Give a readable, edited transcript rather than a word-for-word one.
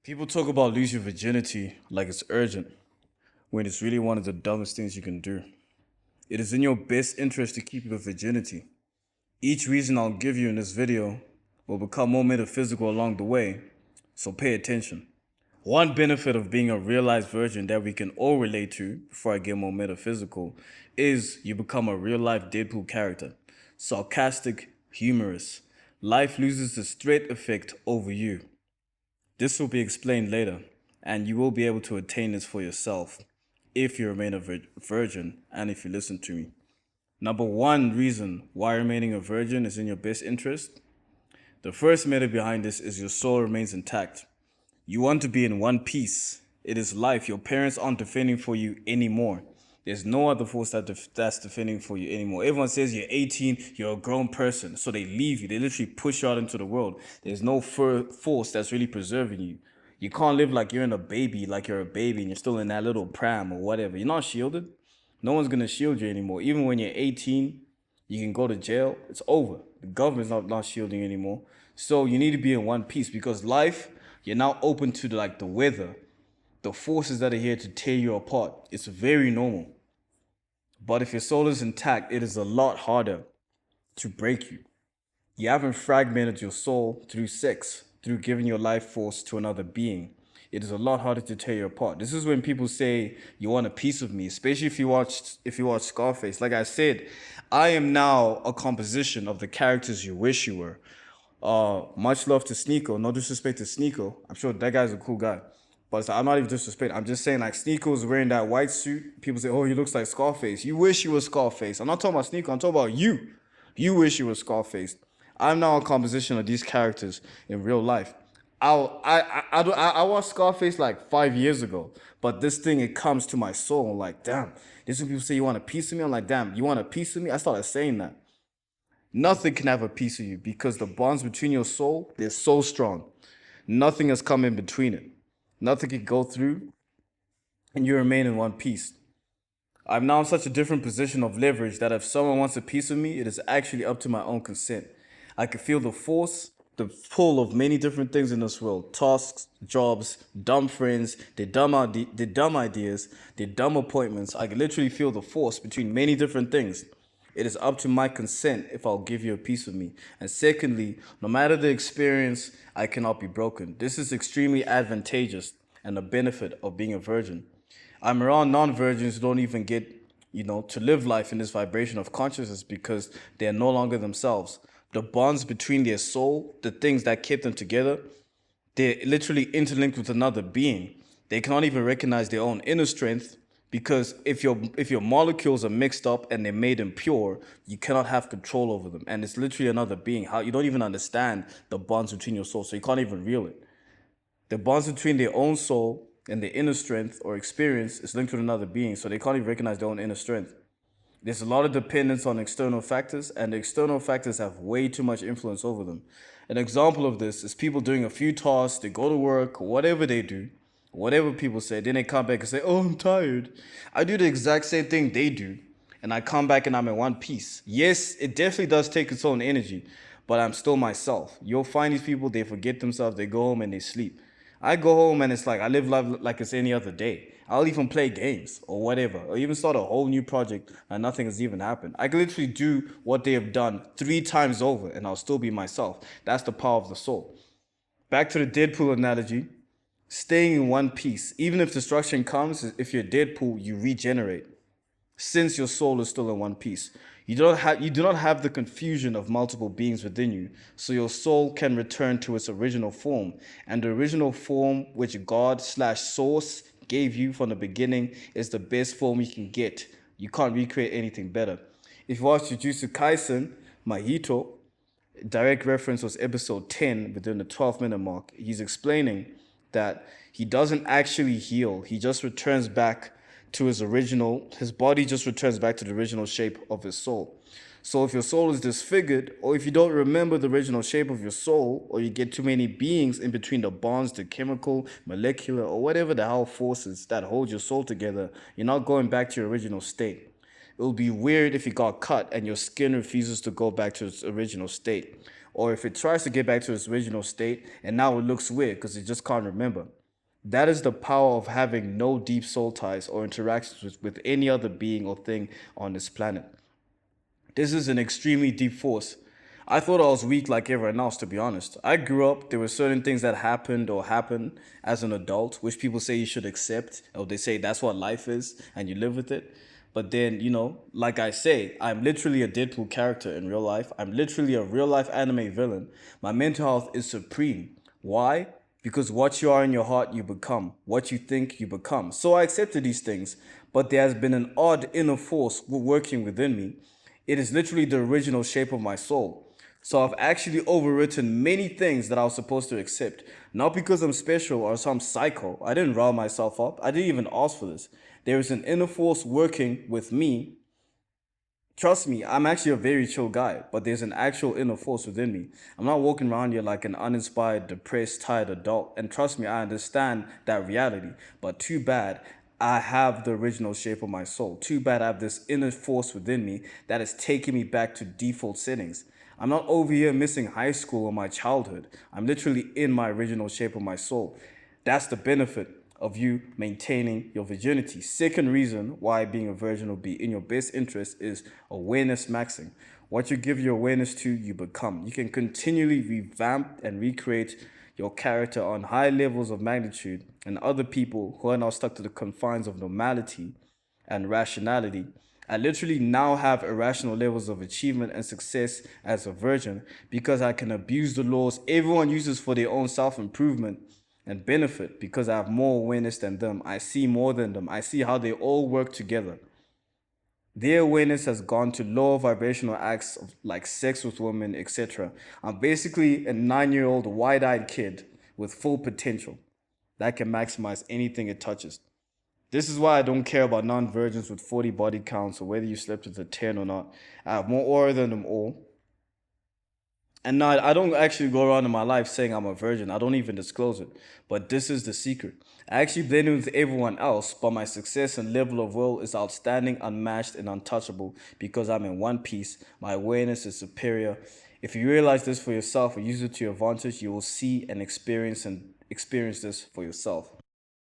People talk about lose your virginity like it's urgent, when it's really one of the dumbest things you can do. It is in your best interest to keep your virginity. Each reason I'll give you in this video will become more metaphysical along the way, so pay attention. One benefit of being a realized virgin that we can all relate to, before I get more metaphysical, is you become a real life Deadpool character. Sarcastic, humorous. Life loses its threat effect over you. This will be explained later, and you will be able to attain this for yourself if you remain a virgin and if you listen to me. Number one reason why remaining a virgin is in your best interest. The first matter behind this is your soul remains intact. You want to be in one piece. It is life. Your parents aren't defending for you anymore. There's no other force that's defending for you anymore. Everyone says you're 18, you're a grown person. So they leave you. They literally push you out into the world. There's no force that's really preserving you. You can't live like you're a baby and you're still in that little pram or whatever. You're not shielded. No one's going to shield you anymore. Even when you're 18, you can go to jail. It's over. The government's not shielding you anymore. So you need to be in one piece because life, you're now open to the weather, the forces that are here to tear you apart. It's very normal. But if your soul is intact, it is a lot harder to break you. You haven't fragmented your soul through sex, through giving your life force to another being. It is a lot harder to tear you apart. This is when people say you want a piece of me, especially if you watch Scarface. Like I said, I am now a composition of the characters you wish you were. Much love to Sneeko. No disrespect to Sneeko. I'm sure that guy's a cool guy. But I'm not even disrespecting. I'm just saying, like, Sneeko's wearing that white suit. People say, oh, he looks like Scarface. You wish you were Scarface. I'm not talking about Sneeko. I'm talking about you. You wish you were Scarface. I'm now a composition of these characters in real life. I watched Scarface like 5 years ago. But this thing, it comes to my soul. I'm like, damn. This is when people say, you want a piece of me? I'm like, damn, you want a piece of me? I started saying that. Nothing can have a piece of you because the bonds between your soul, they're so strong. Nothing has come in between it. Nothing can go through, and you remain in one piece. I'm now in such a different position of leverage that if someone wants a piece of me, it is actually up to my own consent. I can feel the force, the pull of many different things in this world. Tasks, jobs, dumb friends, their dumb ideas, their dumb appointments. I can literally feel the force between many different things. It is up to my consent if I'll give you a piece of me. And secondly, no matter the experience, I cannot be broken. This is extremely advantageous and a benefit of being a virgin. I'm around non-virgins who don't even get, to live life in this vibration of consciousness because they're no longer themselves. The bonds between their soul, the things that kept them together, they're literally interlinked with another being. They cannot even recognize their own inner strength. Because if your molecules are mixed up and they're made impure, you cannot have control over them. And it's literally another being. How you don't even understand the bonds between your soul, so you can't even reel it. The bonds between their own soul and their inner strength or experience is linked with another being, so they can't even recognize their own inner strength. There's a lot of dependence on external factors, and the external factors have way too much influence over them. An example of this is people doing a few tasks, they go to work, whatever they do, whatever people say, then they come back and say, oh, I'm tired. I do the exact same thing they do, and I come back and I'm in one piece. Yes, it definitely does take its own energy, but I'm still myself. You'll find these people, they forget themselves, they go home and they sleep. I go home and it's like I live life like it's any other day. I'll even play games or whatever, or even start a whole new project and nothing has even happened. I can literally do what they have done 3 times over and I'll still be myself. That's the power of the soul. Back to the Deadpool analogy. Staying in one piece, even if destruction comes, if you're Deadpool, you regenerate. Since your soul is still in one piece, you do not have the confusion of multiple beings within you, so your soul can return to its original form. And the original form which God/Source gave you from the beginning is the best form you can get. You can't recreate anything better. If you watch Jujutsu Kaisen, Mahito, direct reference was episode 10 within the 12-minute mark. He's explaining that he doesn't actually heal. He just returns back to his body just returns back to the original shape of his soul. So if your soul is disfigured, or if you don't remember the original shape of your soul, or you get too many beings in between the bonds, the chemical, molecular, or whatever the hell forces that hold your soul together, you're not going back to your original state. It will be weird if you got cut and your skin refuses to go back to its original state. or if it tries to get back to its original state and now it looks weird because it just can't remember. That is the power of having no deep soul ties or interactions with any other being or thing on this planet. This is an extremely deep force. I thought I was weak like everyone else, to be honest. I grew up, there were certain things that happened or happen as an adult, which people say you should accept, or they say that's what life is, and you live with it. But then, like I say, I'm literally a Deadpool character in real life. I'm literally a real life anime villain. My mental health is supreme. Why? Because what you are in your heart, you become. What you think, you become. So I accepted these things, but there has been an odd inner force working within me. It is literally the original shape of my soul. So I've actually overwritten many things that I was supposed to accept. Not because I'm special or some psycho. I didn't rile myself up. I didn't even ask for this. There is an inner force working with me. Trust me, I'm actually a very chill guy, but there's an actual inner force within me. I'm not walking around here like an uninspired, depressed, tired adult. And trust me, I understand that reality. But too bad, I have the original shape of my soul. Too bad I have this inner force within me that is taking me back to default settings. I'm not over here missing high school or my childhood. I'm literally in my original shape of my soul. That's the benefit of you maintaining your virginity. Second reason why being a virgin will be in your best interest is awareness maxing. What you give your awareness to, you become. You can continually revamp and recreate your character on high levels of magnitude, and other people who are now stuck to the confines of normality and rationality. I literally now have irrational levels of achievement and success as a virgin because I can abuse the laws everyone uses for their own self-improvement and benefit because I have more awareness than them. I see more than them. I see how they all work together. Their awareness has gone to lower vibrational acts of like sex with women, etc. I'm basically a 9-year-old wide-eyed kid with full potential that can maximize anything it touches. This is why I don't care about non-virgins with 40 body counts or whether you slept with a 10 or not. I have more aura than them all. And no, I don't actually go around in my life saying I'm a virgin. I don't even disclose it. But this is the secret. I actually blend in with everyone else, but my success and level of will is outstanding, unmatched, and untouchable because I'm in one piece. My awareness is superior. If you realize this for yourself and use it to your advantage, you will see and experience this for yourself.